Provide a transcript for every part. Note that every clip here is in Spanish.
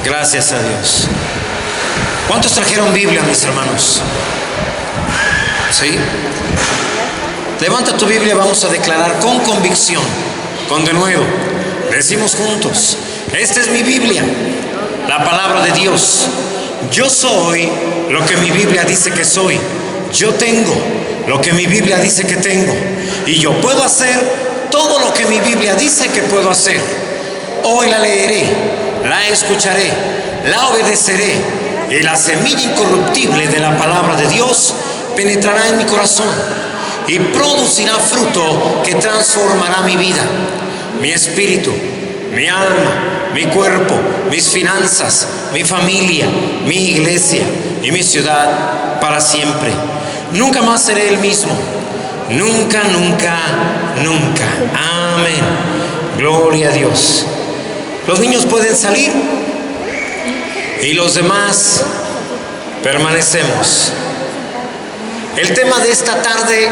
Gracias a Dios. ¿Cuántos trajeron Biblia, mis hermanos? ¿Sí? Levanta tu Biblia, vamos a declarar con convicción, con denuedo. Decimos juntos: esta es mi Biblia, la palabra de Dios. Yo soy lo que mi Biblia dice que soy. Yo tengo lo que mi Biblia dice que tengo. Y yo puedo hacer todo lo que mi Biblia dice que puedo hacer. Hoy la leeré, la escucharé, la obedeceré, y la semilla incorruptible de la palabra de Dios penetrará en mi corazón y producirá fruto que transformará mi vida, mi espíritu, mi alma, mi cuerpo, mis finanzas, mi familia, mi iglesia y mi ciudad para siempre. Nunca más seré el mismo. Nunca, nunca, nunca. Amén. Gloria a Dios. Los niños pueden salir y los demás permanecemos. El tema de esta tarde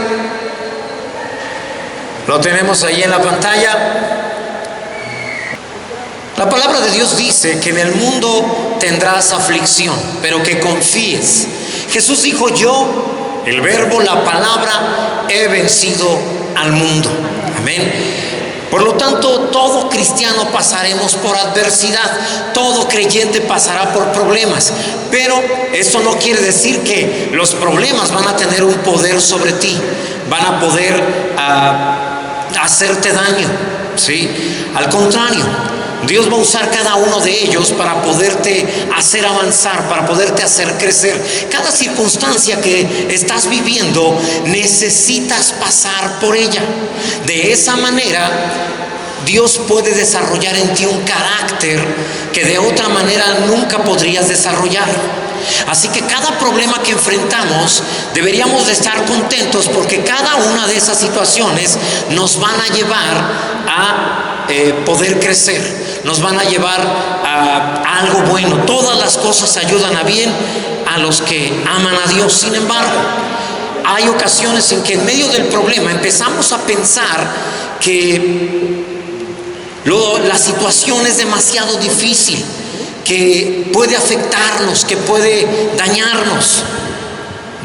lo tenemos ahí en la pantalla. La palabra de Dios dice que en el mundo tendrás aflicción, pero que confíes. Jesús dijo: yo, el verbo, la palabra, he vencido al mundo. Amén. Por lo tanto, todo cristiano pasaremos por adversidad, todo creyente pasará por problemas, pero eso no quiere decir que los problemas van a tener un poder sobre ti, van a poder hacerte daño, ¿sí? Al contrario, Dios va a usar cada uno de ellos para poderte hacer avanzar, para poderte hacer crecer. Cada circunstancia que estás viviendo necesitas pasar por ella. De esa manera, Dios puede desarrollar en ti un carácter que de otra manera nunca podrías desarrollar. Así que cada problema que enfrentamos deberíamos de estar contentos, porque cada una de esas situaciones nos van a llevar a poder crecer, nos van a llevar a algo bueno. Todas las cosas ayudan a bien a los que aman a Dios. Sin embargo, hay ocasiones en que en medio del problema empezamos a pensar que la situación es demasiado difícil, que puede afectarnos, que puede dañarnos.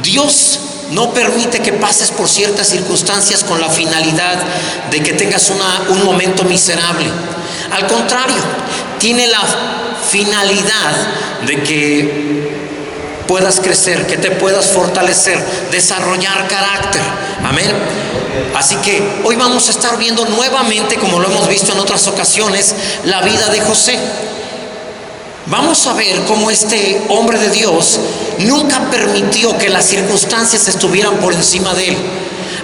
Dios no permite que pases por ciertas circunstancias con la finalidad de que tengas un momento miserable. Al contrario, tiene la finalidad de que puedas crecer, que te puedas fortalecer, desarrollar carácter. Amén. Así que hoy vamos a estar viendo nuevamente, como lo hemos visto en otras ocasiones, la vida de José. Vamos a ver cómo este hombre de Dios nunca permitió que las circunstancias estuvieran por encima de él.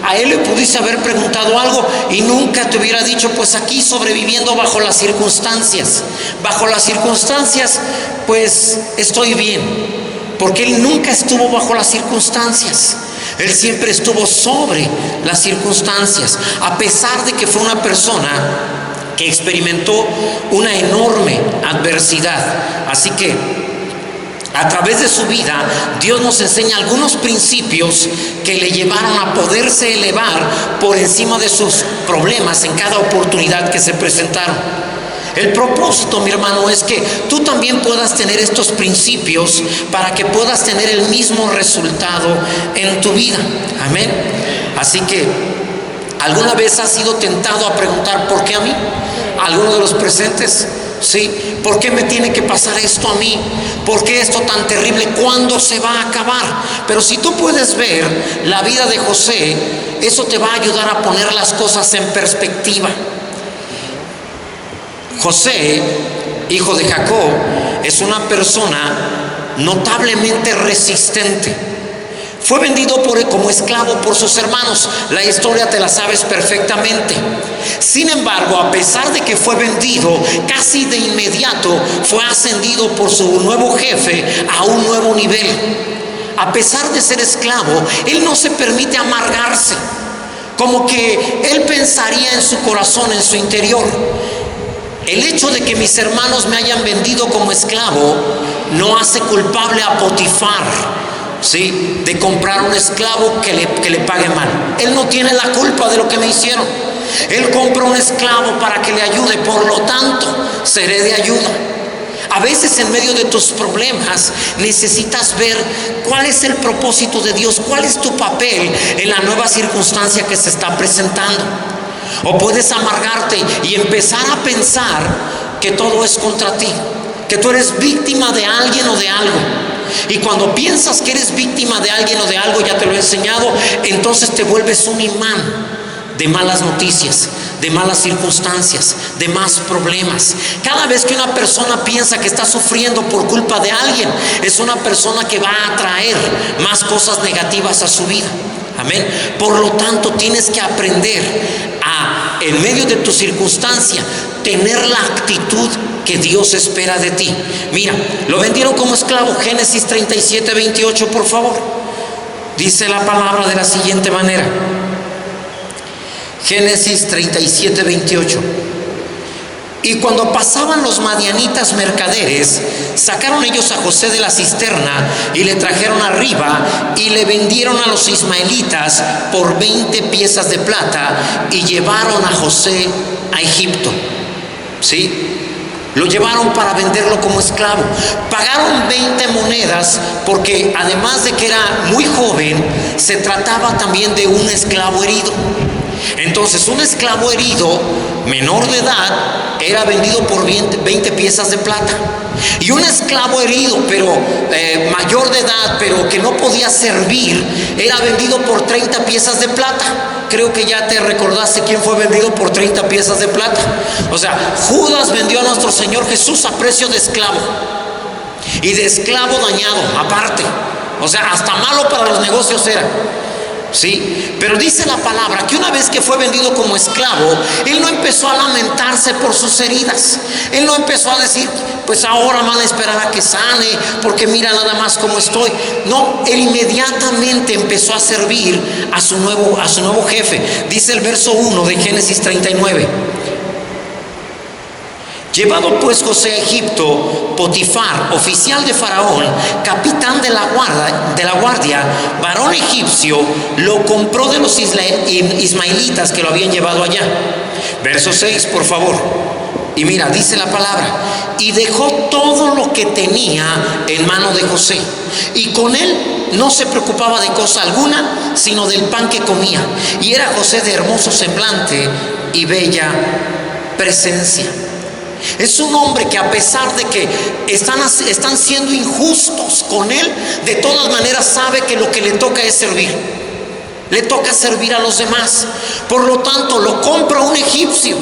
A él le pudiste haber preguntado algo y nunca te hubiera dicho: pues aquí sobreviviendo bajo las circunstancias. Bajo las circunstancias, pues estoy bien. Porque él nunca estuvo bajo las circunstancias. Él siempre estuvo sobre las circunstancias, a pesar de que fue una persona que experimentó una enorme adversidad. Así que a través de su vida, Dios nos enseña algunos principios que le llevaron a poderse elevar por encima de sus problemas en cada oportunidad que se presentaron. El propósito, mi hermano, es que tú también puedas tener estos principios para que puedas tener el mismo resultado en tu vida. Amén. Así que, ¿alguna vez has sido tentado a preguntar: ¿por qué a mí? ¿Alguno de los presentes? ¿Sí? ¿Por qué me tiene que pasar esto a mí? ¿Por qué esto tan terrible? ¿Cuándo se va a acabar? Pero si tú puedes ver la vida de José, eso te va a ayudar a poner las cosas en perspectiva. José, hijo de Jacob, es una persona notablemente resistente. Fue vendido como esclavo por sus hermanos. La historia te la sabes perfectamente. Sin embargo, a pesar de que fue vendido, casi de inmediato fue ascendido por su nuevo jefe a un nuevo nivel. A pesar de ser esclavo, él no se permite amargarse. Como que él pensaría en su corazón, en su interior: el hecho de que mis hermanos me hayan vendido como esclavo no hace culpable a Potifar, ¿sí?, de comprar un esclavo que le pague mal. Él no tiene la culpa de lo que me hicieron. Él compró un esclavo para que le ayude, por lo tanto, seré de ayuda. A veces en medio de tus problemas necesitas ver cuál es el propósito de Dios, cuál es tu papel en la nueva circunstancia que se está presentando. O puedes amargarte y empezar a pensar que todo es contra ti, que tú eres víctima de alguien o de algo. Y cuando piensas que eres víctima de alguien o de algo, ya te lo he enseñado, entonces te vuelves un imán de malas noticias, de malas circunstancias, de más problemas. Cada vez que una persona piensa que está sufriendo por culpa de alguien, es una persona que va a atraer más cosas negativas a su vida. Amén. Por lo tanto, tienes que aprender a, en medio de tu circunstancia, tener la actitud que Dios espera de ti. Mira, lo vendieron como esclavo. Génesis 37:28, por favor. Dice la palabra de la siguiente manera. Génesis 37:28. Y cuando pasaban los madianitas mercaderes, sacaron ellos a José de la cisterna y le trajeron arriba y le vendieron a los ismaelitas por 20 piezas de plata y llevaron a José a Egipto. ¿Sí? Lo llevaron para venderlo como esclavo. Pagaron 20 monedas porque además de que era muy joven, se trataba también de un esclavo herido. Entonces, un esclavo herido, menor de edad, era vendido por 20 piezas de plata. Y un esclavo herido, pero mayor de edad, pero que no podía servir, era vendido por 30 piezas de plata. Creo que ya te recordaste quién fue vendido por 30 piezas de plata. O sea, Judas vendió a nuestro Señor Jesús a precio de esclavo. Y de esclavo dañado, aparte. O sea, hasta malo para los negocios era. ¿Sí? Pero dice la palabra que una vez que fue vendido como esclavo, él no empezó a lamentarse por sus heridas. Él no empezó a decir, pues ahora van a esperar a que sane, porque mira nada más cómo estoy. No, él inmediatamente empezó a servir a su nuevo jefe. Dice el verso 1 de Génesis 39. Llevado pues José a Egipto, Potifar, oficial de Faraón, capitán de la guardia, varón egipcio, lo compró de los ismaelitas que lo habían llevado allá. Verso 6, por favor. Y mira, dice la palabra, y dejó todo lo que tenía en mano de José, y con él no se preocupaba de cosa alguna, sino del pan que comía. Y era José de hermoso semblante y bella presencia. Es un hombre que a pesar de que están siendo injustos con él, de todas maneras sabe que lo que le toca es servir. Le toca servir a los demás. Por lo tanto, lo compra un egipcio.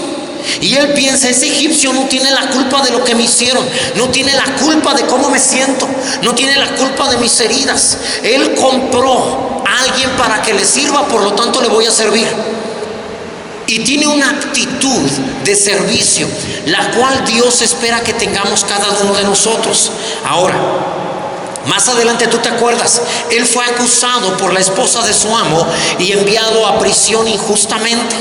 Y él piensa, ese egipcio no tiene la culpa de lo que me hicieron, no tiene la culpa de cómo me siento, no tiene la culpa de mis heridas. Él compró a alguien para que le sirva, por lo tanto le voy a servir. Y tiene una actitud de servicio, la cual Dios espera que tengamos cada uno de nosotros. Ahora, más adelante tú te acuerdas, él fue acusado por la esposa de su amo y enviado a prisión injustamente.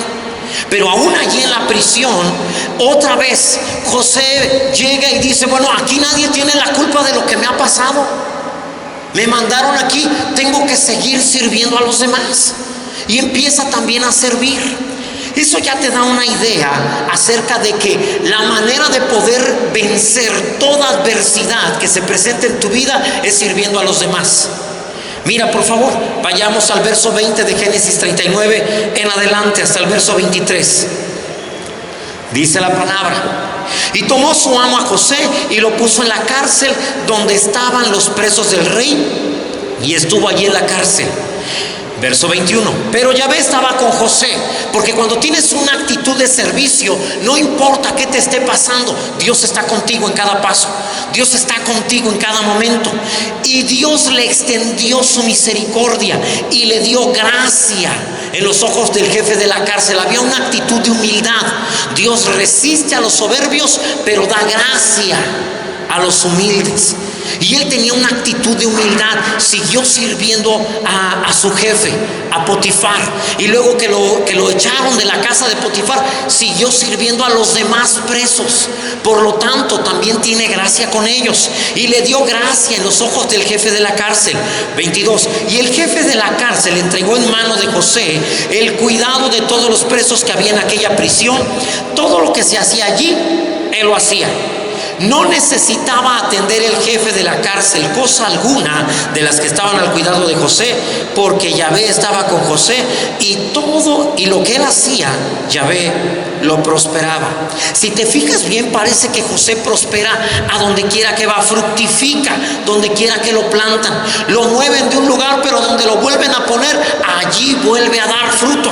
Pero aún allí en la prisión, otra vez José llega y dice, bueno, aquí nadie tiene la culpa de lo que me ha pasado. Me mandaron aquí, tengo que seguir sirviendo a los demás. Y empieza también a servir. Eso ya te da una idea acerca de que la manera de poder vencer toda adversidad que se presente en tu vida es sirviendo a los demás. Mira, por favor, vayamos al verso 20 de Génesis 39 en adelante hasta el verso 23. Dice la palabra: y tomó su amo a José y lo puso en la cárcel donde estaban los presos del rey, y estuvo allí en la cárcel. Verso 21, pero Yahvé estaba con José, porque cuando tienes una actitud de servicio, no importa qué te esté pasando, Dios está contigo en cada paso, Dios está contigo en cada momento. Y Dios le extendió su misericordia y le dio gracia en los ojos del jefe de la cárcel. Había una actitud de humildad. Dios resiste a los soberbios, pero da gracia a los humildes. Y él tenía una actitud de humildad, siguió sirviendo a su jefe, a Potifar. Y luego que lo echaron de la casa de Potifar, siguió sirviendo a los demás presos. Por lo tanto, también tiene gracia con ellos. Y le dio gracia en los ojos del jefe de la cárcel. 22, y el jefe de la cárcel entregó en mano de José el cuidado de todos los presos que había en aquella prisión. Todo lo que se hacía allí, él lo hacía. No necesitaba atender el jefe de la cárcel cosa alguna de las que estaban al cuidado de José, porque Yahvé estaba con José y todo y lo que él hacía, Yahvé lo prosperaba. Si te fijas bien, parece que José prospera a donde quiera que va, fructifica donde quiera que lo plantan. Lo mueven de un lugar, pero donde lo vuelven a poner, allí vuelve a dar fruto.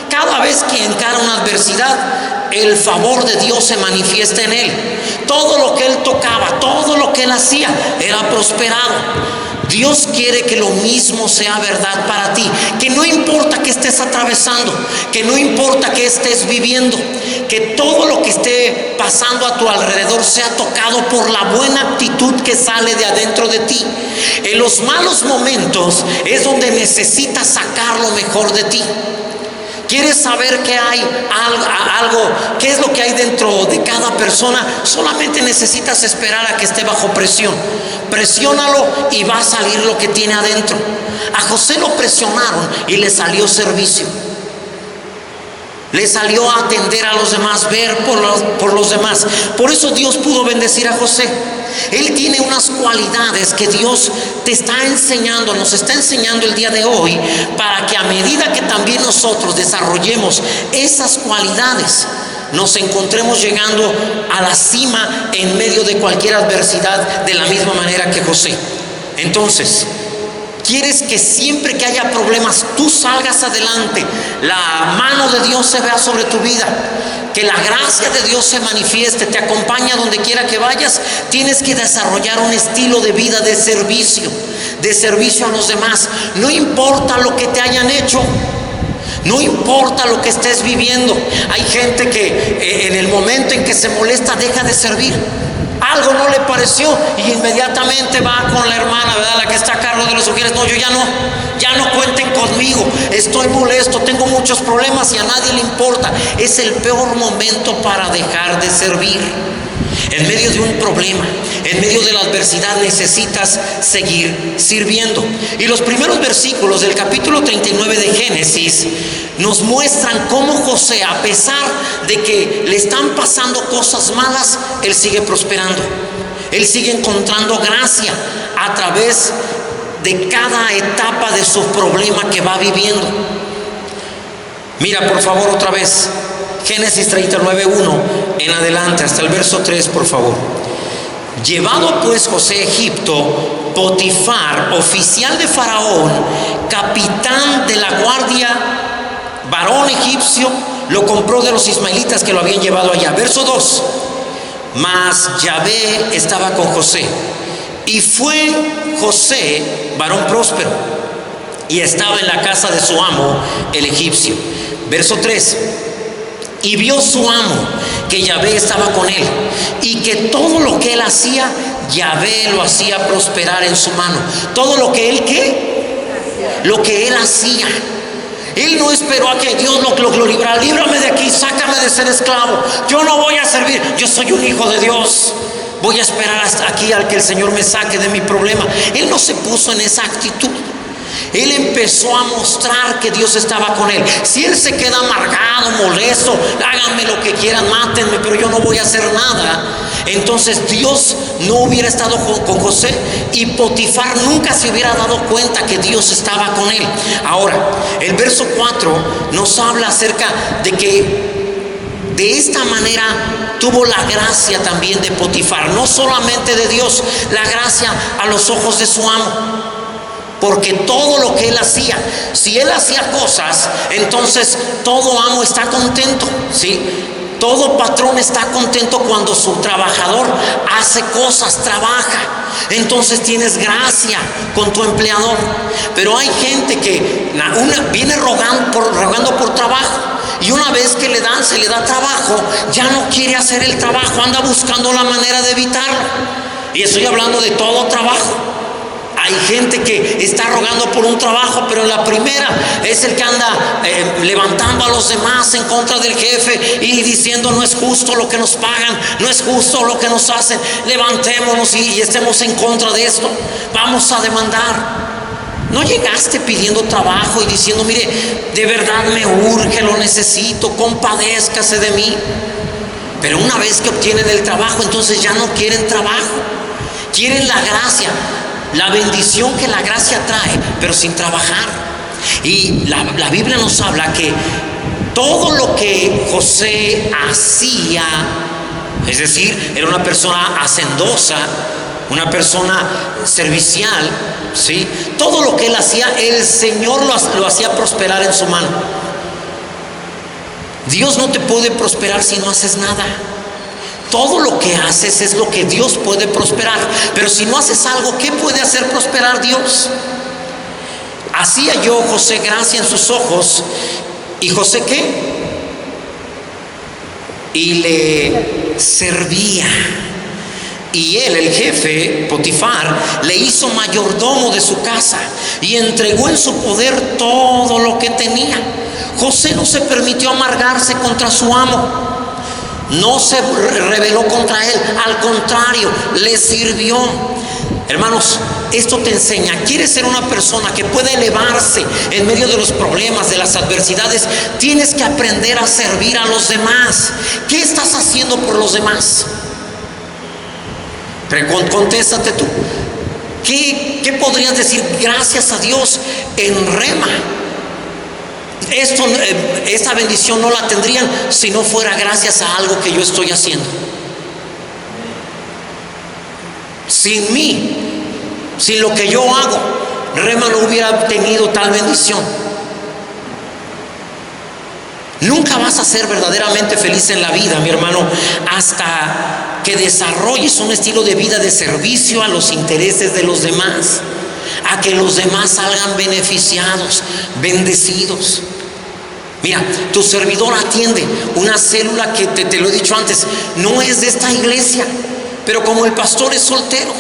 Cada vez que encara una adversidad, el favor de Dios se manifiesta en él. Todo lo que él tocaba, todo lo que él hacía, era prosperado. Dios quiere que lo mismo sea verdad para ti, que no importa que estés atravesando, que no importa que estés viviendo, que todo lo que esté pasando a tu alrededor sea tocado por la buena actitud que sale de adentro de ti. En los malos momentos es donde necesitas sacar lo mejor de ti. ¿Quieres saber qué hay qué es lo que hay dentro de cada persona? Solamente necesitas esperar a que esté bajo presión. Presiónalo y va a salir lo que tiene adentro. A José lo presionaron y le salió servicio. Le salió a atender a los demás, ver por los demás. Por eso Dios pudo bendecir a José. Él tiene unas cualidades que Dios te está enseñando, nos está enseñando el día de hoy, para que a medida que también nosotros desarrollemos esas cualidades, nos encontremos llegando a la cima en medio de cualquier adversidad, de la misma manera que José. Entonces, ¿quieres que siempre que haya problemas tú salgas adelante, la mano de Dios se vea sobre tu vida, que la gracia de Dios se manifieste, te acompaña donde quiera que vayas? Tienes que desarrollar un estilo de vida de servicio a los demás. No importa lo que te hayan hecho, no importa lo que estés viviendo. Hay gente que en el momento en que se molesta deja de servir. Algo no le pareció y inmediatamente va con la hermana, ¿verdad?, la que está a cargo de los sugieres. No, yo ya no cuenten conmigo, estoy molesto, tengo muchos problemas y a nadie le importa. Es el peor momento para dejar de servir. En medio de un problema, en medio de la adversidad, necesitas seguir sirviendo. Y los primeros versículos del capítulo 39 de Génesis nos muestran cómo José, a pesar de que le están pasando cosas malas, él sigue prosperando. Él sigue encontrando gracia a través de cada etapa de su problema que va viviendo. Mira, por favor, otra vez Génesis 39:1 en adelante, hasta el verso 3, por favor. Llevado pues José a Egipto, Potifar, oficial de Faraón, capitán de la guardia, varón egipcio, lo compró de los ismaelitas que lo habían llevado allá. Verso 2. Mas Yahvé estaba con José, y fue José varón próspero, y estaba en la casa de su amo, el egipcio. Verso 3. Y vio su amo que Yahvé estaba con él, y que todo lo que él hacía, Yahvé lo hacía prosperar en su mano. Todo lo que él, lo que él hacía. Él no esperó a que Dios lo librara. Líbrame de aquí, sácame de ser esclavo. Yo no voy a servir, yo soy un hijo de Dios. Voy a esperar hasta aquí al que el Señor me saque de mi problema. Él no se puso en esa actitud. Él empezó a mostrar que Dios estaba con él. Si él se queda amargado, molesto, háganme lo que quieran, mátenme, pero yo no voy a hacer nada, entonces Dios no hubiera estado con José, y Potifar nunca se hubiera dado cuenta que Dios estaba con él. Ahora, el verso 4 nos habla acerca de que de esta manera tuvo la gracia también de Potifar, no solamente de Dios, la gracia a los ojos de su amo. Porque todo lo que él hacía, si él hacía cosas, entonces todo amo está contento, ¿sí? Todo patrón está contento cuando su trabajador hace cosas, trabaja. Entonces tienes gracia con tu empleador. Pero hay gente que viene rogando por trabajo, y una vez que se le da trabajo, ya no quiere hacer el trabajo, anda buscando la manera de evitarlo. Y estoy hablando de todo trabajo. Hay gente que está rogando por un trabajo, pero en la primera es el que anda levantando a los demás en contra del jefe y diciendo: no es justo lo que nos pagan, no es justo lo que nos hacen, levantémonos y estemos en contra de esto, vamos a demandar. ¿No llegaste pidiendo trabajo y diciendo: mire, de verdad me urge, lo necesito, compadézcase de mí? Pero una vez que obtienen el trabajo, entonces ya no quieren trabajo. Quieren la gracia, la bendición que la gracia trae, pero sin trabajar. Y la Biblia nos habla que todo lo que José hacía, es decir, era una persona hacendosa, una persona servicial, ¿sí? Todo lo que él hacía, el Señor lo hacía prosperar en su mano. Dios no te puede prosperar si no haces nada. Todo lo que haces es lo que Dios puede prosperar. Pero si no haces algo, ¿qué puede hacer prosperar Dios? Hacía yo, José, gracia en sus ojos. ¿Y José qué? Y le servía. Y él, el jefe, Potifar, le hizo mayordomo de su casa y entregó en su poder todo lo que tenía. José no se permitió amargarse contra su amo, no se rebeló contra él, al contrario, le sirvió. Hermanos, esto te enseña, ¿quieres ser una persona que puede elevarse en medio de los problemas, de las adversidades? Tienes que aprender a servir a los demás. ¿Qué estás haciendo por los demás? Contéstate tú. ¿Qué podrías decir gracias a Dios en rema? Esta bendición no la tendrían si no fuera gracias a algo que yo estoy haciendo. Sin mí, sin lo que yo hago, rema no hubiera tenido tal bendición. Nunca vas a ser verdaderamente feliz en la vida, mi hermano, hasta que desarrolles un estilo de vida de servicio a los intereses de los demás, a que los demás salgan beneficiados, bendecidos. Mira, tu servidor atiende una célula que te lo he dicho antes, no es de esta iglesia, pero como el pastor es soltero,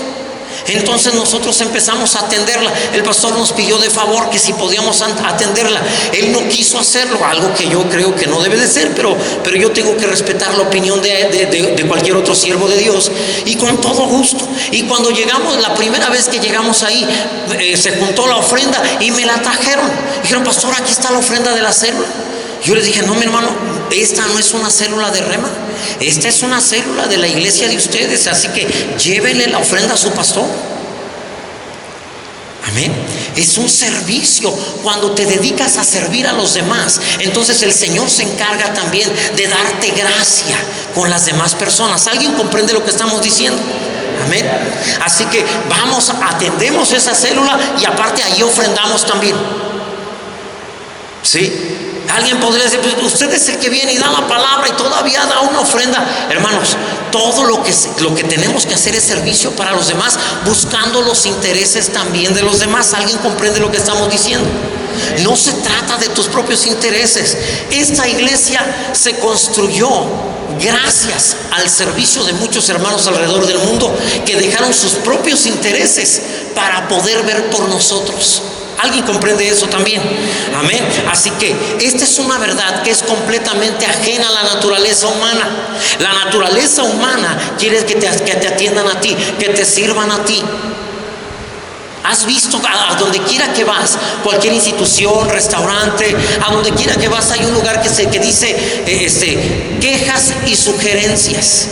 entonces nosotros empezamos a atenderla. El pastor nos pidió de favor que si podíamos atenderla. Él no quiso hacerlo, algo que yo creo que no debe de ser, pero yo tengo que respetar la opinión de cualquier otro siervo de Dios, y con todo gusto. Y cuando llegamos, la primera vez que llegamos ahí, se juntó la ofrenda y me la trajeron. Dijeron: pastor, aquí está la ofrenda de la célula. Yo les dije: no, mi hermano, esta no es una célula de rema, esta es una célula de la iglesia de ustedes, así que llévenle la ofrenda a su pastor. Amén. Es un servicio. Cuando te dedicas a servir a los demás, entonces el Señor se encarga también de darte gracia con las demás personas. ¿Alguien comprende lo que estamos diciendo? Amén. Así que atendemos esa célula y aparte ahí ofrendamos también. ¿Sí? Alguien podría decir: pues usted es el que viene y da la palabra y todavía da una ofrenda. Hermanos, todo lo que tenemos que hacer es servicio para los demás, buscando los intereses también de los demás. ¿Alguien comprende lo que estamos diciendo? No se trata de tus propios intereses. Esta iglesia se construyó gracias al servicio de muchos hermanos alrededor del mundo que dejaron sus propios intereses para poder ver por nosotros. ¿Alguien comprende eso también? Amén. Así que esta es una verdad que es completamente ajena a la naturaleza humana. La naturaleza humana quiere que te atiendan a ti, que te sirvan a ti. ¿Has visto a donde quiera que vas, cualquier institución, restaurante, a donde quiera que vas, hay un lugar que dice quejas y sugerencias?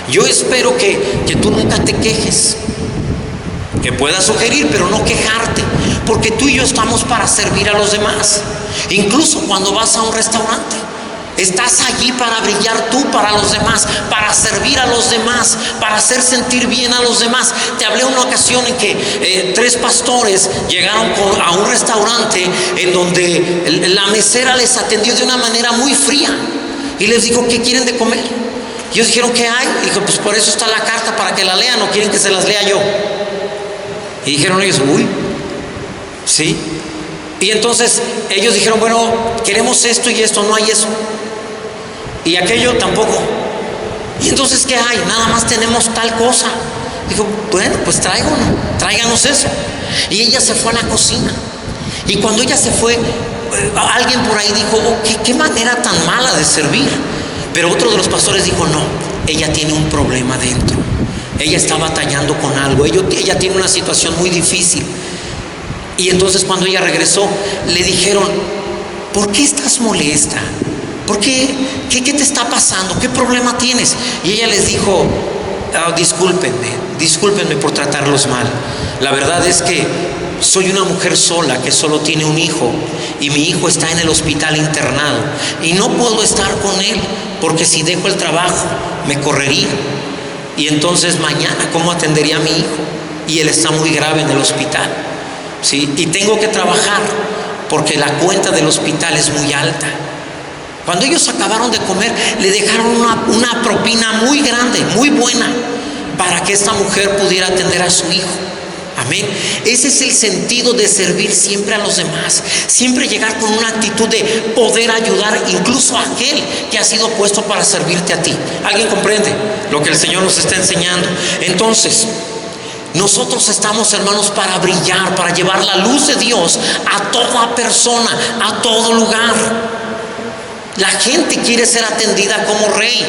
Yo espero que tú nunca te quejes, que puedas sugerir, pero no quejarte, porque tú y yo estamos para servir a los demás. Incluso cuando vas a un restaurante, estás allí para brillar tú para los demás, para servir a los demás, para hacer sentir bien a los demás. Te hablé una ocasión en que 3 pastores llegaron a un restaurante en donde la mesera les atendió de una manera muy fría y les dijo: ¿qué quieren de comer? Y ellos dijeron: ¿qué hay? Dijo: pues por eso está la carta, para que la lean, no quieren que se las lea yo. Y dijeron ellos: uy, sí. Y entonces ellos dijeron: bueno, queremos esto y esto, no hay eso. Y aquello tampoco. Y entonces, ¿qué hay? Nada más tenemos tal cosa. Dijo: bueno, pues tráiganos eso. Y ella se fue a la cocina. Y cuando ella se fue, alguien por ahí dijo: oh, ¿qué manera tan mala de servir? Pero otro de los pastores dijo: no, ella tiene un problema dentro. Ella está batallando con algo, ella tiene una situación muy difícil. Y entonces cuando ella regresó, le dijeron: ¿por qué estás molesta? ¿Por qué? ¿Qué te está pasando? ¿Qué problema tienes? Y ella les dijo: discúlpenme por tratarlos mal. La verdad es que soy una mujer sola que solo tiene un hijo, y mi hijo está en el hospital internado y no puedo estar con él, porque si dejo el trabajo me correría, y entonces mañana ¿cómo atendería a mi hijo? Y él está muy grave en el hospital, ¿sí? Y tengo que trabajar porque la cuenta del hospital es muy alta. Cuando ellos acabaron de comer, le dejaron una propina muy grande, muy buena, para que esta mujer pudiera atender a su hijo. Amén. Ese es el sentido de servir siempre a los demás. Siempre llegar con una actitud de poder ayudar incluso a aquel que ha sido puesto para servirte a ti. ¿Alguien comprende lo que el Señor nos está enseñando? Entonces, nosotros estamos, hermanos, para brillar, para llevar la luz de Dios a toda persona, a todo lugar. La gente quiere ser atendida como rey,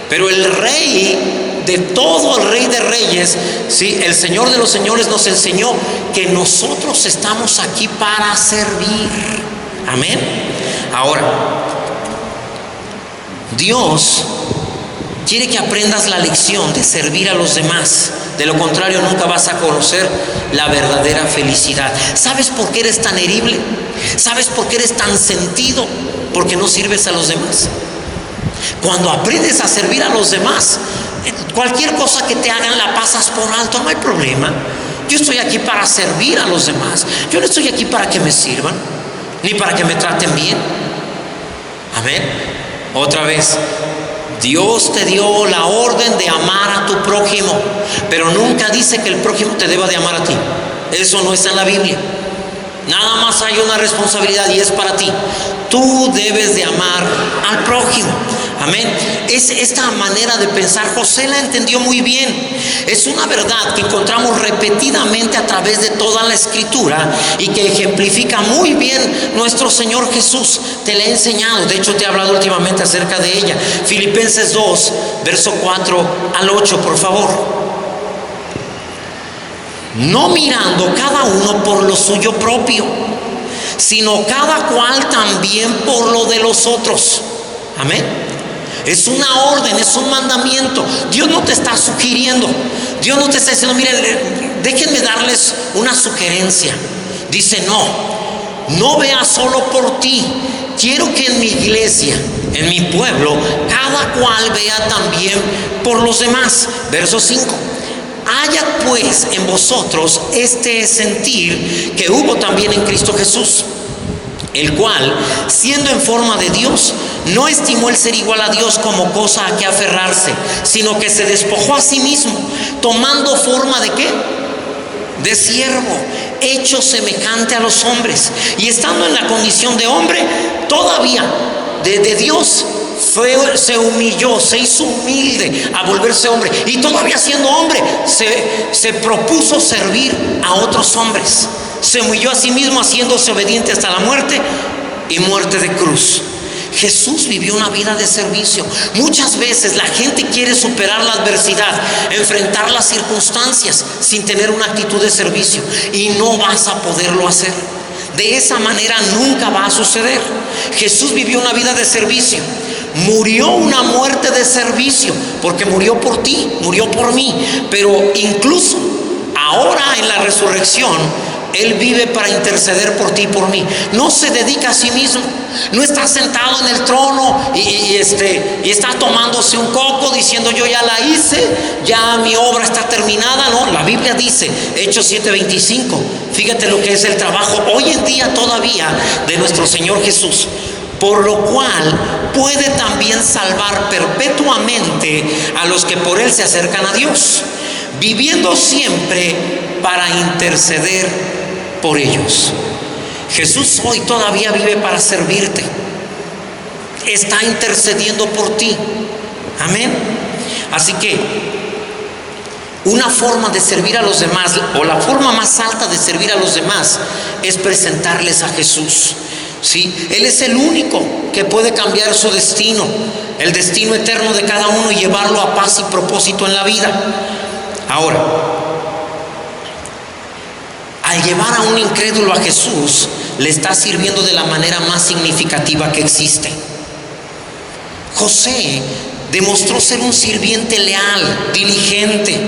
pero el rey de todo, el Rey de Reyes, ¿sí?, el Señor de los Señores, nos enseñó que nosotros estamos aquí para servir. Amén. Ahora, Dios quiere que aprendas la lección de servir a los demás. De lo contrario, nunca vas a conocer la verdadera felicidad. ¿Sabes por qué eres tan herible? ¿Sabes por qué eres tan sentido? Porque no sirves a los demás. Cuando aprendes a servir a los demás, cualquier cosa que te hagan la pasas por alto, no hay problema. Yo estoy aquí para servir a los demás. Yo no estoy aquí para que me sirvan, ni para que me traten bien. Amén. Otra vez, Dios te dio la orden de amar a tu prójimo, pero nunca dice que el prójimo te deba de amar a ti. Eso no está en la Biblia. Nada más hay una responsabilidad, y es para ti. Tú debes de amar al prójimo. Amén. Es esta manera de pensar, José la entendió muy bien. Es una verdad que encontramos repetidamente a través de toda la Escritura y que ejemplifica muy bien nuestro Señor Jesús. Te la he enseñado, de hecho te he hablado últimamente acerca de ella. Filipenses 2, verso 4 al 8, por favor. No mirando cada uno por lo suyo propio, sino cada cual también por lo de los otros. Amén. Es una orden, es un mandamiento. Dios no te está sugiriendo, Dios no te está diciendo: miren, déjenme darles una sugerencia. Dice: no veas solo por ti. Quiero que en mi iglesia, en mi pueblo, cada cual vea también por los demás. Verso 5. Haya pues en vosotros este sentir que hubo también en Cristo Jesús, el cual, siendo en forma de Dios, no estimó el ser igual a Dios como cosa a que aferrarse, sino que se despojó a sí mismo, tomando forma ¿de qué? De siervo, hecho semejante a los hombres, y estando en la condición de hombre, todavía de Dios se humilló, se hizo humilde a volverse hombre, y todavía siendo hombre se propuso servir a otros hombres. Se humilló a sí mismo, haciéndose obediente hasta la muerte, y muerte de cruz. Jesús vivió una vida de servicio. Muchas veces la gente quiere superar la adversidad, enfrentar las circunstancias sin tener una actitud de servicio, y no vas a poderlo hacer. De esa manera nunca va a suceder. Jesús vivió una vida de servicio. Murió una muerte de servicio, porque murió por ti, murió por mí. Pero incluso ahora en la resurrección, Él vive para interceder por ti y por mí. No se dedica a sí mismo. No está sentado en el trono y está tomándose un coco diciendo: yo ya la hice, ya mi obra está terminada. No, la Biblia dice, Hechos 7:25, fíjate lo que es el trabajo hoy en día todavía de nuestro Señor Jesús. Por lo cual puede también salvar perpetuamente a los que por Él se acercan a Dios, viviendo siempre para interceder por ellos. Jesús hoy todavía vive para servirte. Está intercediendo por ti. Amén. Así que una forma de servir a los demás, o la forma más alta de servir a los demás, es presentarles a Jesús. ¿Sí? Él es el único que puede cambiar su destino, el destino eterno de cada uno, y llevarlo a paz y propósito en la vida. Ahora, al llevar a un incrédulo a Jesús, le está sirviendo de la manera más significativa que existe. José demostró ser un sirviente leal, diligente.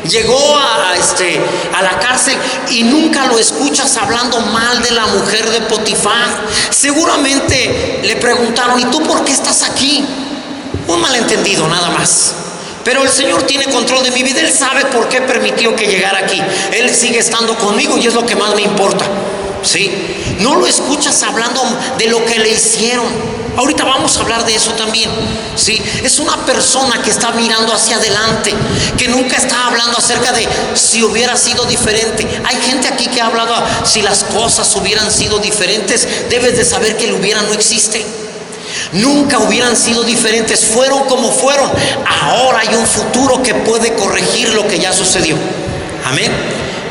Llegó a la cárcel y nunca lo escuchas hablando mal de la mujer de Potifar. Seguramente le preguntaron: ¿y tú por qué estás aquí? Un malentendido nada más. Pero el Señor tiene control de mi vida. Él sabe por qué permitió que llegara aquí. Él sigue estando conmigo y es lo que más me importa. ¿Sí? No lo escuchas hablando de lo que le hicieron. Ahorita vamos a hablar de eso también. ¿Sí? Es una persona que está mirando hacia adelante, que nunca está hablando acerca de si hubiera sido diferente. Hay gente aquí que ha hablado si las cosas hubieran sido diferentes. Debes de saber que el hubiera no existe. Nunca hubieran sido diferentes, fueron como fueron. Ahora hay un futuro que puede corregir lo que ya sucedió. Amén.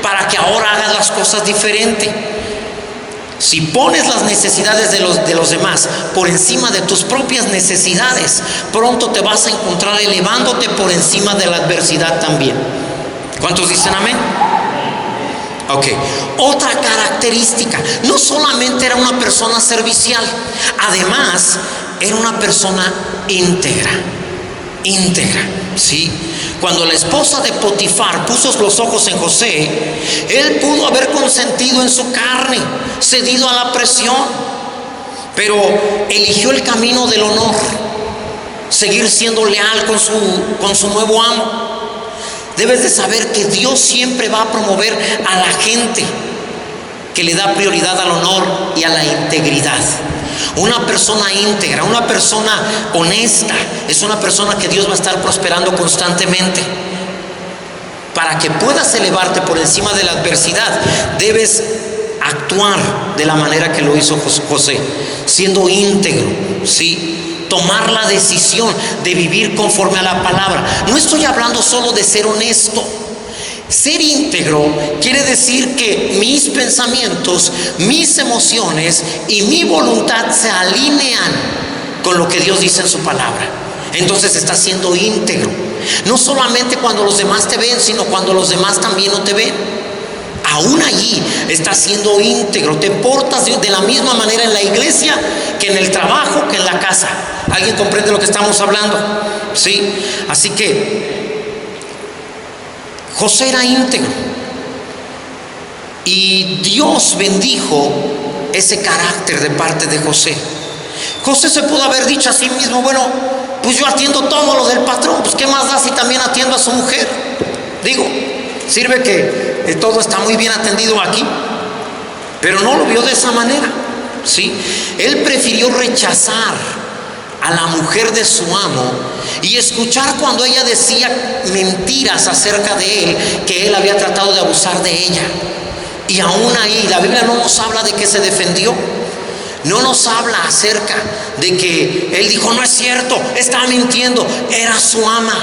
Para que ahora hagas las cosas diferente. Si pones las necesidades de los demás por encima de tus propias necesidades, pronto te vas a encontrar elevándote por encima de la adversidad también. ¿Cuántos dicen amén? Ok. Otra característica: no solamente era una persona servicial, además era una persona íntegra. ¿Sí? Cuando la esposa de Potifar puso los ojos en José, él pudo haber consentido en su carne, cedido a la presión, pero eligió el camino del honor, seguir siendo leal con su nuevo amo. Debes de saber que Dios siempre va a promover a la gente que le da prioridad al honor y a la integridad. Una persona íntegra, una persona honesta, es una persona que Dios va a estar prosperando constantemente. Para que puedas elevarte por encima de la adversidad, debes actuar de la manera que lo hizo José, siendo íntegro, ¿sí? Tomar la decisión de vivir conforme a la palabra. No estoy hablando solo de ser honesto. Ser íntegro quiere decir que mis pensamientos, mis emociones y mi voluntad se alinean con lo que Dios dice en su palabra. Entonces estás siendo íntegro. No solamente cuando los demás te ven, sino cuando los demás también no te ven. Aún allí estás siendo íntegro. Te portas de la misma manera en la iglesia que en el trabajo, que en la casa. ¿Alguien comprende lo que estamos hablando? ¿Sí? Así que José era íntegro y Dios bendijo ese carácter de parte de José. José se pudo haber dicho a sí mismo: bueno, pues yo atiendo todo lo del patrón, pues qué más da si también atiendo a su mujer. Digo, sirve que todo está muy bien atendido aquí. Pero no lo vio de esa manera, ¿sí? Él prefirió rechazar a la mujer de su amo y escuchar cuando ella decía mentiras acerca de él, que él había tratado de abusar de ella. Y aún ahí la Biblia no nos habla de que se defendió, no nos habla acerca de que él dijo: no es cierto, estaba mintiendo. Era su ama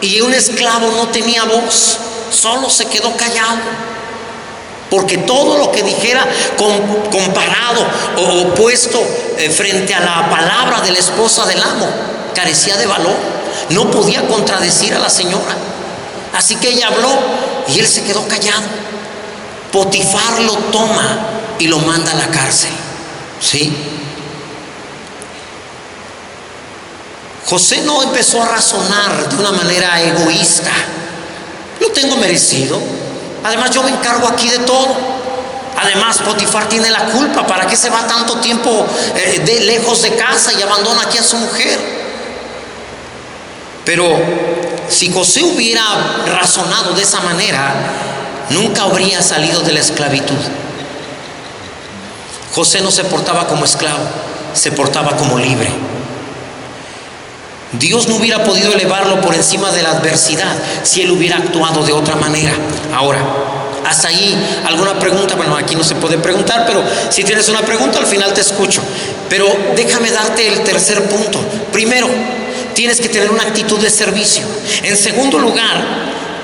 y un esclavo no tenía voz, solo se quedó callado, porque todo lo que dijera comparado o puesto frente a la palabra de la esposa del amo carecía de valor. No podía contradecir a la señora. Así que ella habló y él se quedó callado. Potifar lo toma y lo manda a la cárcel, ¿sí? José no empezó a razonar de una manera egoísta: lo tengo merecido, además yo me encargo aquí de todo, además Potifar tiene la culpa, ¿para qué se va tanto tiempo lejos de casa y abandona aquí a su mujer? Pero si José hubiera razonado de esa manera, nunca habría salido de la esclavitud. José no se portaba como esclavo, se portaba como libre. Dios no hubiera podido elevarlo por encima de la adversidad si él hubiera actuado de otra manera. Ahora, hasta ahí, ¿alguna pregunta? Bueno, aquí no se puede preguntar, pero si tienes una pregunta al final te escucho. Pero déjame darte el tercer punto. Primero, tienes que tener una actitud de servicio. En segundo lugar,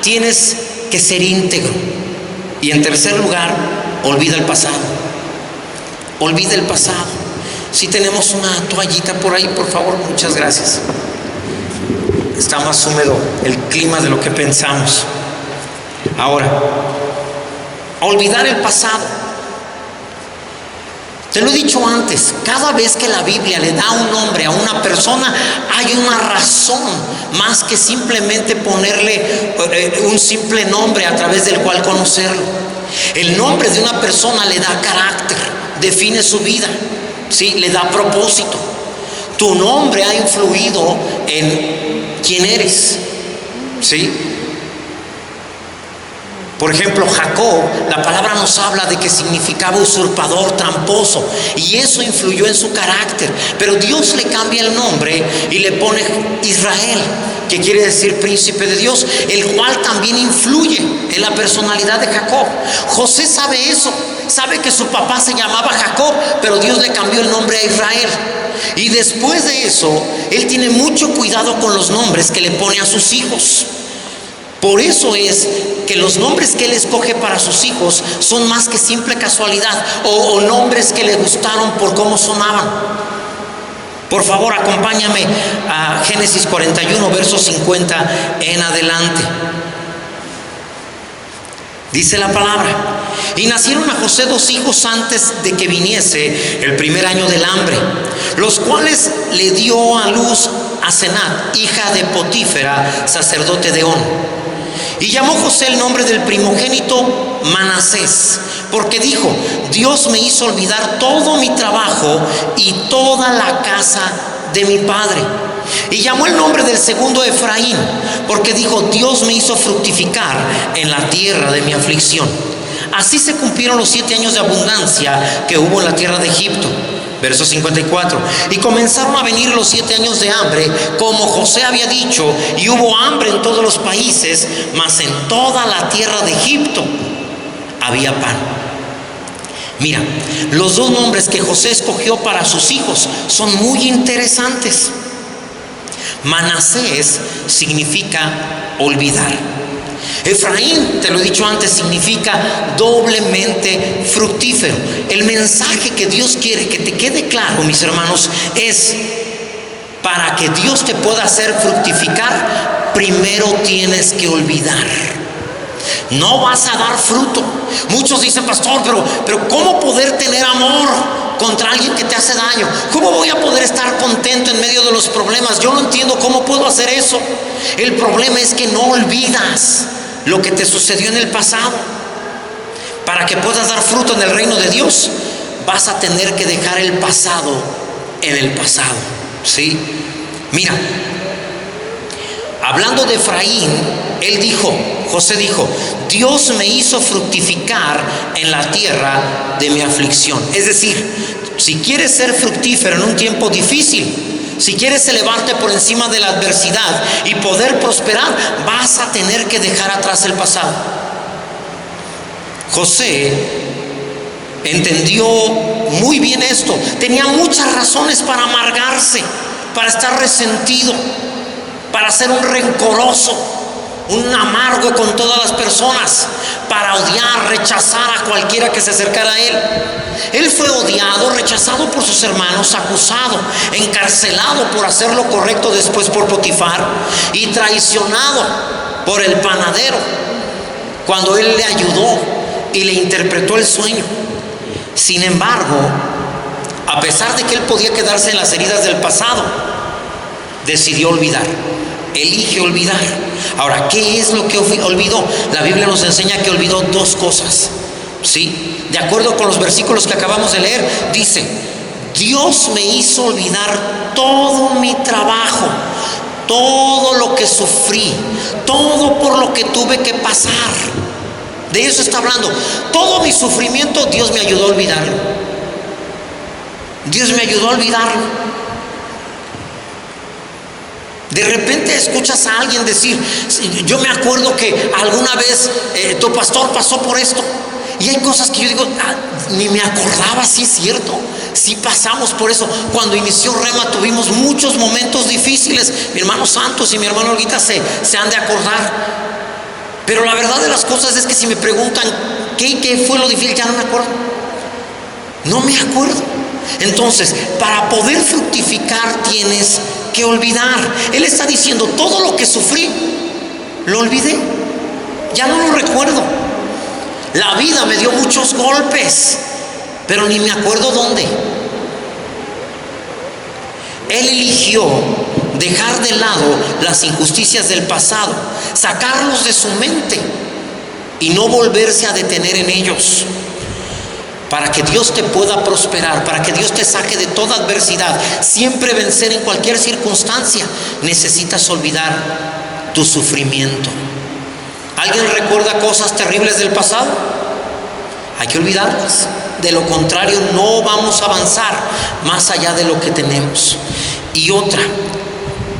tienes que ser íntegro. Y en tercer lugar, olvida el pasado. Olvida el pasado. Si tenemos una toallita por ahí, por favor, muchas gracias. Está más húmedo el clima de lo que pensamos. Ahora, olvidar el pasado. Te lo he dicho antes, cada vez que la Biblia le da un nombre a una persona, hay una razón más que simplemente ponerle un simple nombre a través del cual conocerlo. El nombre de una persona le da carácter, define su vida, ¿sí? Le da propósito. Tu nombre ha influido en quién eres, ¿sí? Por ejemplo, Jacob, la palabra nos habla de que significaba usurpador, tramposo, y eso influyó en su carácter. Pero Dios le cambia el nombre y le pone Israel, que quiere decir príncipe de Dios, el cual también influye en la personalidad de Jacob. José sabe eso, sabe que su papá se llamaba Jacob, pero Dios le cambió el nombre a Israel. Y después de eso, él tiene mucho cuidado con los nombres que le pone a sus hijos. Por eso es que los nombres que él escoge para sus hijos son más que simple casualidad o nombres que le gustaron por cómo sonaban. Por favor, acompáñame a Génesis 41, verso 50 en adelante. Dice la palabra: y nacieron a José 2 hijos antes de que viniese el primer año del hambre, los cuales le dio a luz a Senat, hija de Potífera, sacerdote de On. Y llamó José el nombre del primogénito Manasés, porque dijo: Dios me hizo olvidar todo mi trabajo y toda la casa de mi padre. Y llamó el nombre del segundo Efraín, porque dijo: Dios me hizo fructificar en la tierra de mi aflicción. Así se cumplieron los 7 años de abundancia que hubo en la tierra de Egipto. Verso 54. Y comenzaron a venir los 7 años de hambre, como José había dicho, y hubo hambre en todos los países, mas en toda la tierra de Egipto había pan. Mira, los 2 nombres que José escogió para sus hijos son muy interesantes. Manasés significa olvidar. Efraín, te lo he dicho antes, significa doblemente fructífero. El mensaje que Dios quiere que te quede claro, mis hermanos, es: para que Dios te pueda hacer fructificar, primero tienes que olvidar. No vas a dar fruto. Muchos dicen: pastor, pero ¿cómo poder tener amor contra alguien que te hace daño? ¿Cómo voy a poder estar contento en medio de los problemas? Yo no entiendo cómo puedo hacer eso. El problema es que no olvidas lo que te sucedió en el pasado. Para que puedas dar fruto en el reino de Dios, vas a tener que dejar el pasado en el pasado, ¿sí? Mira, hablando de Efraín, José dijo: Dios me hizo fructificar en la tierra de mi aflicción. Es decir, si quieres ser fructífero en un tiempo difícil, si quieres elevarte por encima de la adversidad y poder prosperar, vas a tener que dejar atrás el pasado. José entendió muy bien esto. Tenía muchas razones para amargarse, para estar resentido, para ser un rencoroso, un amargo con todas las personas, para odiar, rechazar a cualquiera que se acercara a él. Él fue odiado, rechazado por sus hermanos, acusado, encarcelado por hacer lo correcto después por Potifar, y traicionado por el panadero cuando él le ayudó y le interpretó el sueño. Sin embargo, a pesar de que él podía quedarse en las heridas del pasado, decidió olvidar. Elige olvidar. Ahora, ¿qué es lo que olvidó? La Biblia nos enseña que olvidó 2 cosas, ¿sí? De acuerdo con los versículos que acabamos de leer, dice: Dios me hizo olvidar todo mi trabajo, todo lo que sufrí, todo por lo que tuve que pasar. De eso está hablando. Todo mi sufrimiento, Dios me ayudó a olvidarlo. Dios me ayudó a olvidarlo. De repente escuchas a alguien decir: yo me acuerdo que alguna vez tu pastor pasó por esto. Y hay cosas que yo digo: ni me acordaba. Sí, es cierto, sí pasamos por eso. Cuando inició Rema tuvimos muchos momentos difíciles. Mi hermano Santos y mi hermano Olguita se han de acordar. Pero la verdad de las cosas es que si me preguntan ¿qué fue lo difícil? Ya no me acuerdo. No me acuerdo. Entonces, para poder fructificar tienes que olvidar. Él está diciendo: todo lo que sufrí, lo olvidé. Ya no lo recuerdo. La vida me dio muchos golpes, pero ni me acuerdo dónde. Él eligió dejar de lado las injusticias del pasado, sacarlos de su mente y no volverse a detener en ellos. Para que Dios te pueda prosperar, para que Dios te saque de toda adversidad, siempre vencer en cualquier circunstancia, necesitas olvidar tu sufrimiento. ¿Alguien recuerda cosas terribles del pasado? Hay que olvidarlas. De lo contrario, no vamos a avanzar más allá de lo que tenemos. Y otra,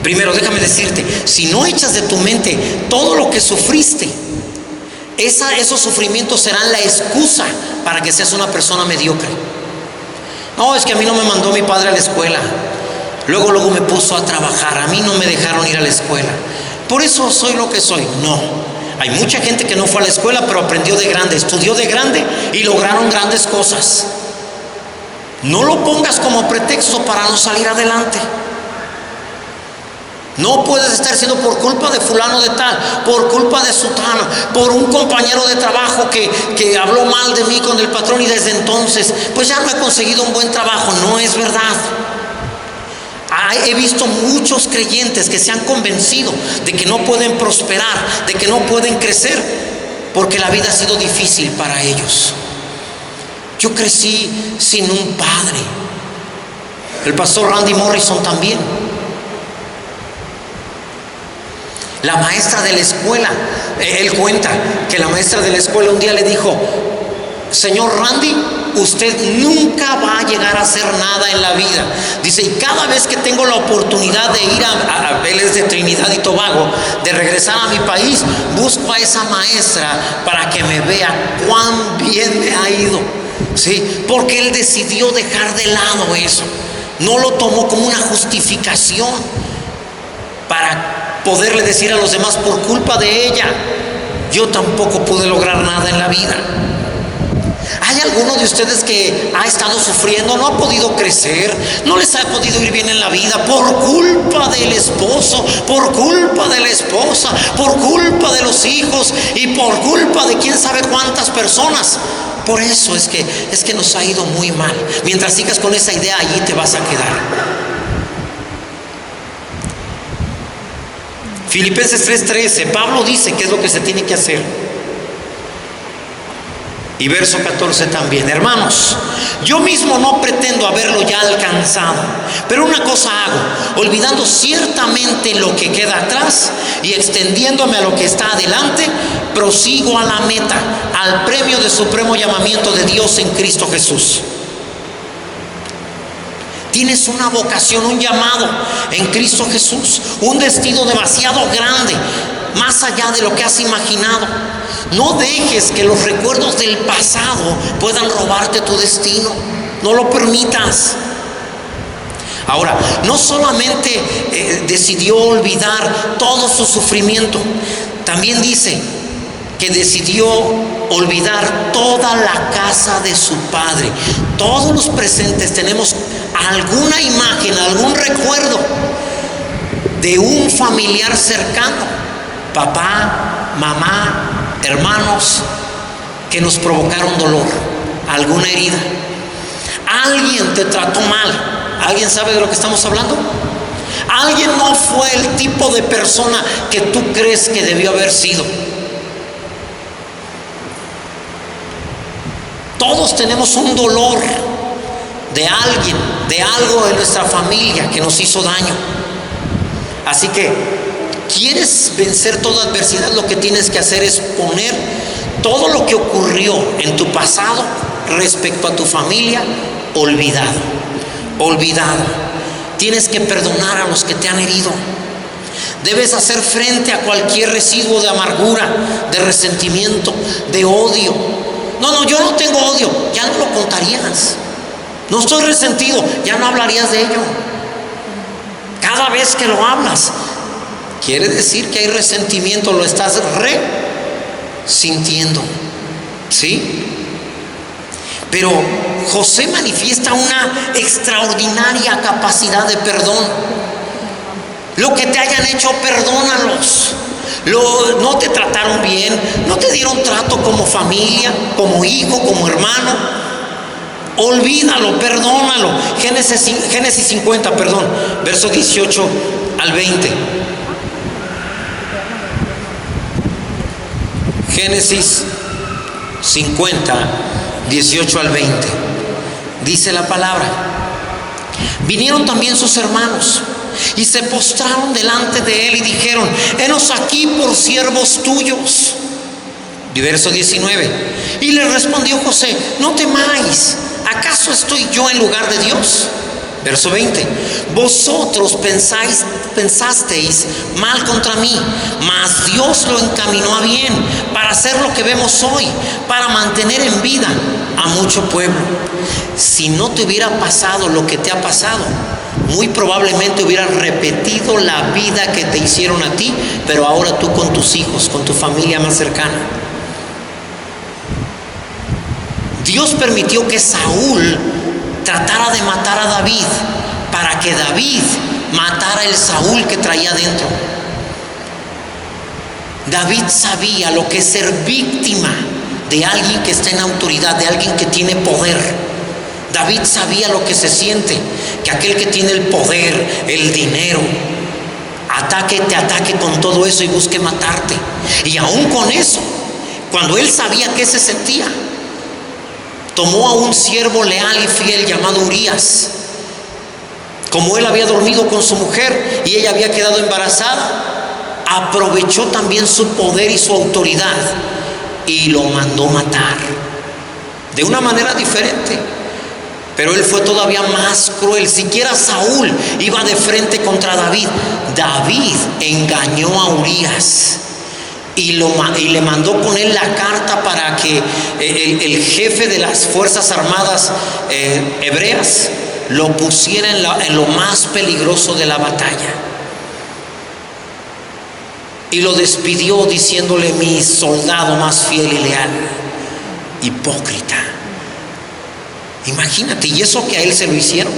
primero déjame decirte, si no echas de tu mente todo lo que sufriste, esos sufrimientos serán la excusa para que seas una persona mediocre. No, es que a mí no me mandó mi padre a la escuela, luego me puso a trabajar, a mí no me dejaron ir a la escuela, por eso soy lo que soy. No. Hay mucha gente que no fue a la escuela, pero aprendió de grande, estudió de grande y lograron grandes cosas. No lo pongas como pretexto para no salir adelante. No puedes estar siendo por culpa de fulano de tal, por culpa de sutano, por un compañero de trabajo que habló mal de mí con el patrón y desde entonces, pues ya no he conseguido un buen trabajo. No es verdad. He visto muchos creyentes que se han convencido de que no pueden prosperar, de que no pueden crecer, porque la vida ha sido difícil para ellos. Yo crecí sin un padre. El pastor Randy Morrison también. La maestra de la escuela, él cuenta que la maestra de la escuela un día le dijo: señor Randy, usted nunca va a llegar a hacer nada en la vida. Dice, y cada vez que tengo la oportunidad de ir él es de Trinidad y Tobago, de regresar a mi país, busco a esa maestra para que me vea cuán bien me ha ido. ¿Sí? Porque él decidió dejar de lado eso. No lo tomó como una justificación para poderle decir a los demás, por culpa de ella, yo tampoco pude lograr nada en la vida. ¿Hay alguno de ustedes que ha estado sufriendo, no ha podido crecer, no les ha podido ir bien en la vida por culpa del esposo, por culpa de la esposa, por culpa de los hijos y por culpa de quién sabe cuántas personas? Por eso es que nos ha ido muy mal. Mientras sigas con esa idea, allí te vas a quedar. Filipenses 3:13, Pablo dice qué es lo que se tiene que hacer. Y verso 14 también: hermanos, yo mismo no pretendo haberlo ya alcanzado, pero una cosa hago, olvidando ciertamente lo que queda atrás y extendiéndome a lo que está adelante, prosigo a la meta, al premio de supremo llamamiento de Dios en Cristo Jesús. Tienes una vocación, un llamado en Cristo Jesús, un destino demasiado grande, más allá de lo que has imaginado. No dejes que los recuerdos del pasado puedan robarte tu destino. No lo permitas. Ahora, no solamente decidió olvidar todo su sufrimiento, también dice que decidió olvidar toda la casa de su padre. Todos los presentes tenemos alguna imagen, algún recuerdo de un familiar cercano, papá, mamá, hermanos, que nos provocaron dolor, alguna herida. Alguien te trató mal. ¿Alguien sabe de lo que estamos hablando? Alguien no fue el tipo de persona que tú crees que debió haber sido. Todos tenemos un dolor de alguien, de algo de nuestra familia que nos hizo daño. Así que, ¿quieres vencer toda adversidad? Lo que tienes que hacer es poner todo lo que ocurrió en tu pasado respecto a tu familia olvidado. Olvidado. Tienes que perdonar a los que te han herido. Debes hacer frente a cualquier residuo de amargura, de resentimiento, de odio. No, yo no tengo odio, ya no lo contarías. No estoy resentido, ya no hablarías de ello. Cada vez que lo hablas, quiere decir que hay resentimiento, lo estás sintiendo. ¿Sí? Pero José manifiesta una extraordinaria capacidad de perdón. Lo que te hayan hecho, perdónalos. No te trataron bien, no te dieron trato como familia, como hijo, como hermano. Olvídalo, perdónalo. Génesis 50, perdón, verso 18 al 20. Génesis 50, 18 al 20. Dice la palabra: vinieron también sus hermanos y se postraron delante de él y dijeron: henos aquí por siervos tuyos. Y verso 19: y le respondió José: no temáis, ¿acaso estoy yo en lugar de Dios? Verso 20: vosotros pensasteis mal contra mí, mas Dios lo encaminó a bien para hacer lo que vemos hoy, para mantener en vida a mucho pueblo. Si no te hubiera pasado lo que te ha pasado, muy probablemente hubieras repetido la vida que te hicieron a ti, pero ahora tú con tus hijos, con tu familia más cercana. Dios permitió que Saúl tratara de matar a David para que David matara el Saúl que traía dentro. David sabía lo que es ser víctima de alguien que está en autoridad, de alguien que tiene poder. David sabía lo que se siente, que aquel que tiene el poder, el dinero, te ataque con todo eso y busque matarte. Y aún con eso, cuando él sabía qué se sentía, tomó a un siervo leal y fiel llamado Urías. Como él había dormido con su mujer y ella había quedado embarazada, aprovechó también su poder y su autoridad y lo mandó matar de una manera diferente. Pero él fue todavía más cruel. Siquiera Saúl iba de frente contra David. David engañó a Urías y le mandó con él la carta para que el jefe de las fuerzas armadas hebreas lo pusiera en lo más peligroso de la batalla. Y lo despidió diciéndole: mi soldado más fiel y leal. Hipócrita. Imagínate, y eso que a él se lo hicieron.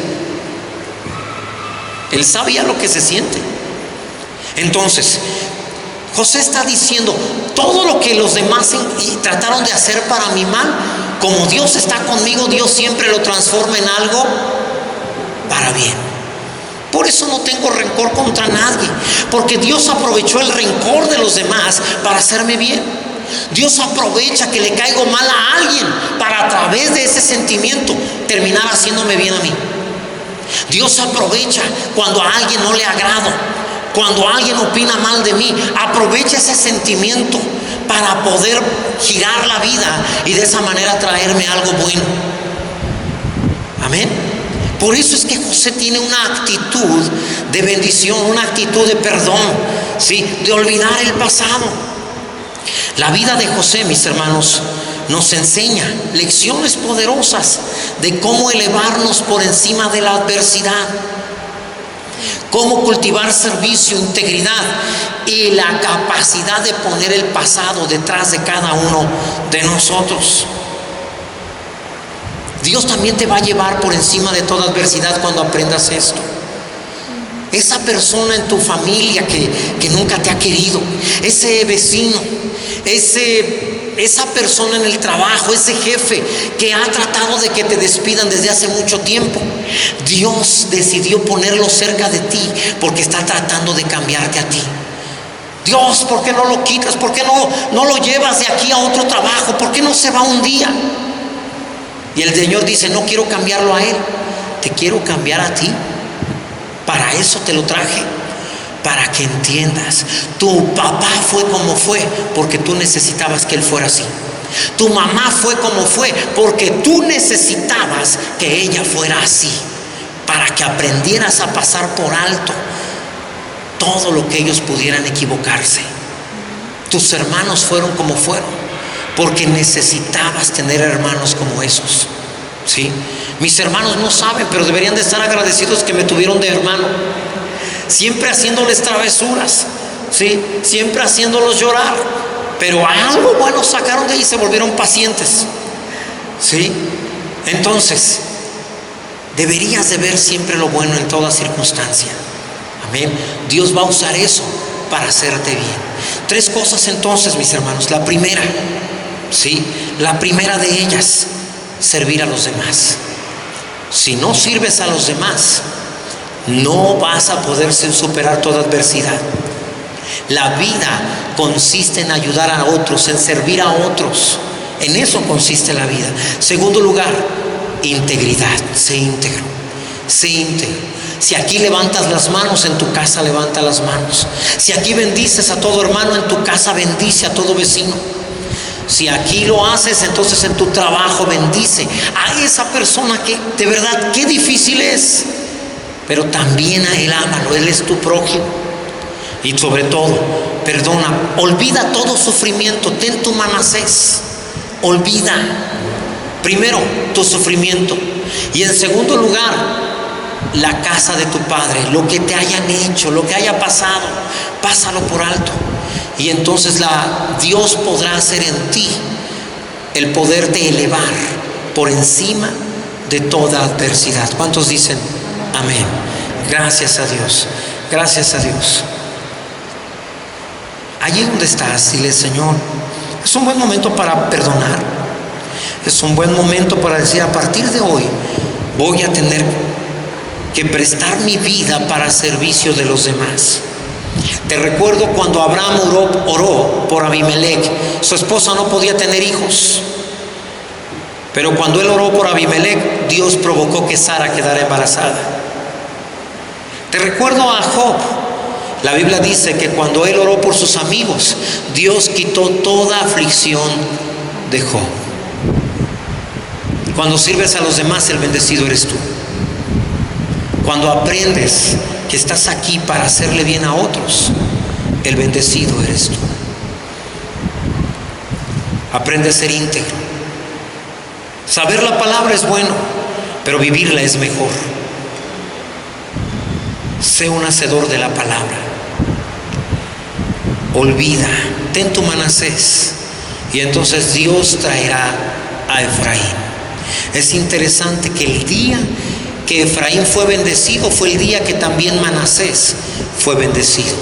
Él sabía lo que se siente. Entonces, José está diciendo: todo lo que los demás trataron de hacer para mi mal, como Dios está conmigo, Dios siempre lo transforma en algo para bien. Por eso no tengo rencor contra nadie, porque Dios aprovechó el rencor de los demás para hacerme bien. Dios aprovecha que le caigo mal a alguien para, a través de ese sentimiento, terminar haciéndome bien a mí. Dios aprovecha cuando a alguien no le agrado, cuando alguien opina mal de mí, aprovecha ese sentimiento para poder girar la vida y de esa manera traerme algo bueno. Amén. Por eso es que José tiene una actitud de bendición, una actitud de perdón, ¿sí? De olvidar el pasado. La vida de José, mis hermanos, nos enseña lecciones poderosas de cómo elevarnos por encima de la adversidad, cómo cultivar servicio, integridad y la capacidad de poner el pasado detrás de cada uno de nosotros. Dios también te va a llevar por encima de toda adversidad cuando aprendas esto. Esa persona en tu familia que nunca te ha querido, ese vecino, esa persona en el trabajo, ese jefe que ha tratado de que te despidan desde hace mucho tiempo, Dios decidió ponerlo cerca de ti porque está tratando de cambiarte a ti. Dios, ¿por qué no lo quitas? ¿Por qué no lo llevas de aquí a otro trabajo? ¿Por qué no se va un día? Y el Señor dice: no quiero cambiarlo a él, te quiero cambiar a ti. Para eso te lo traje, para que entiendas. Tu papá fue como fue porque tú necesitabas que él fuera así. Tu mamá fue como fue porque tú necesitabas que ella fuera así, para que aprendieras a pasar por alto todo lo que ellos pudieran equivocarse. Tus hermanos fueron como fueron porque necesitabas tener hermanos como esos, ¿sí? Mis hermanos no saben, pero deberían de estar agradecidos que me tuvieron de hermano, siempre haciéndoles travesuras, ¿sí? Siempre haciéndolos llorar, pero algo bueno sacaron de ahí y se volvieron pacientes, ¿sí? Entonces, deberías de ver siempre lo bueno en toda circunstancia. Amén. Dios va a usar eso para hacerte bien. 3 cosas entonces, mis hermanos. La primera, ¿sí? La primera de ellas, servir a los demás. Si no sirves a los demás, no vas a poder superar toda adversidad. La vida consiste en ayudar a otros, en servir a otros. En eso consiste la vida. Segundo lugar, integridad. Sé íntegro. Sé íntegro. Si aquí levantas las manos, en tu casa levanta las manos. Si aquí bendices a todo hermano, en tu casa bendice a todo vecino. Si aquí lo haces, entonces en tu trabajo bendice a esa persona que de verdad, qué difícil es. Pero también a él ámalo, él es tu prójimo. Y sobre todo, perdona, olvida todo sufrimiento, ten tu Manasés. Olvida primero tu sufrimiento. Y en segundo lugar, la casa de tu padre, lo que te hayan hecho, lo que haya pasado, pásalo por alto. Y entonces Dios podrá hacer en ti el poderte elevar por encima de toda adversidad. ¿Cuántos dicen amén? Gracias a Dios, gracias a Dios. Allí donde estás, dile: Señor, es un buen momento para perdonar. Es un buen momento para decir: a partir de hoy voy a tener que prestar mi vida para servicio de los demás. Te recuerdo cuando Abraham oró por Abimelech. Su esposa no podía tener hijos, pero cuando él oró por Abimelech, Dios provocó que Sara quedara embarazada. Te recuerdo a Job. La Biblia dice que cuando él oró por sus amigos, Dios quitó toda aflicción de Job. Cuando sirves a los demás, el bendecido eres tú. Cuando aprendes que estás aquí para hacerle bien a otros, el bendecido eres tú. Aprende a ser íntegro. Saber la palabra es bueno, pero vivirla es mejor. Sé un hacedor de la palabra. Olvida, ten tu Manasés, y entonces Dios traerá a Efraín. Es interesante que el día que Efraín fue bendecido fue el día que también Manasés fue bendecido.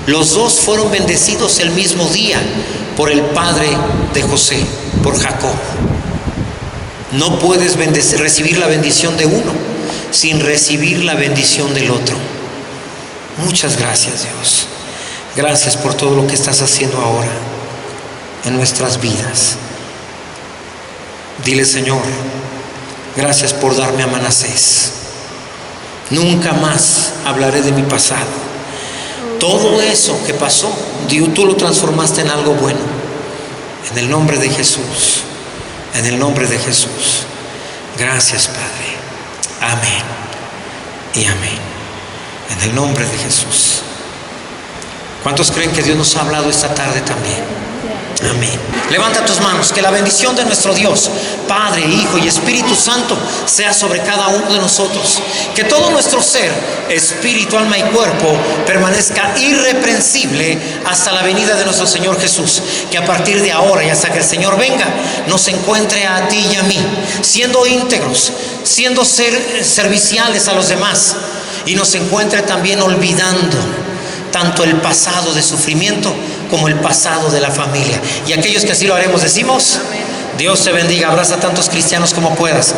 Los dos fueron bendecidos el mismo día por el padre de José, por Jacob. No puedes recibir la bendición de uno sin recibir la bendición del otro. Muchas gracias, Dios. Gracias por todo lo que estás haciendo ahora en nuestras vidas. Dile: Señor, gracias por darme a Manasés. Nunca más hablaré de mi pasado. Todo eso que pasó, Dios, tú lo transformaste en algo bueno. En el nombre de Jesús. En el nombre de Jesús. Gracias, Padre. Amén y amén. En el nombre de Jesús. ¿Cuántos creen que Dios nos ha hablado esta tarde también? Amén. Levanta tus manos. Que la bendición de nuestro Dios, Padre, Hijo y Espíritu Santo, sea sobre cada uno de nosotros. Que todo nuestro ser, espíritu, alma y cuerpo, permanezca irreprensible hasta la venida de nuestro Señor Jesús. Que a partir de ahora y hasta que el Señor venga, nos encuentre a ti y a mí, siendo íntegros, siendo serviciales a los demás, y nos encuentre también olvidando tanto el pasado de sufrimiento como el pasado de la familia. Y aquellos que así lo haremos, decimos: Dios te bendiga. Abraza a tantos cristianos como puedas.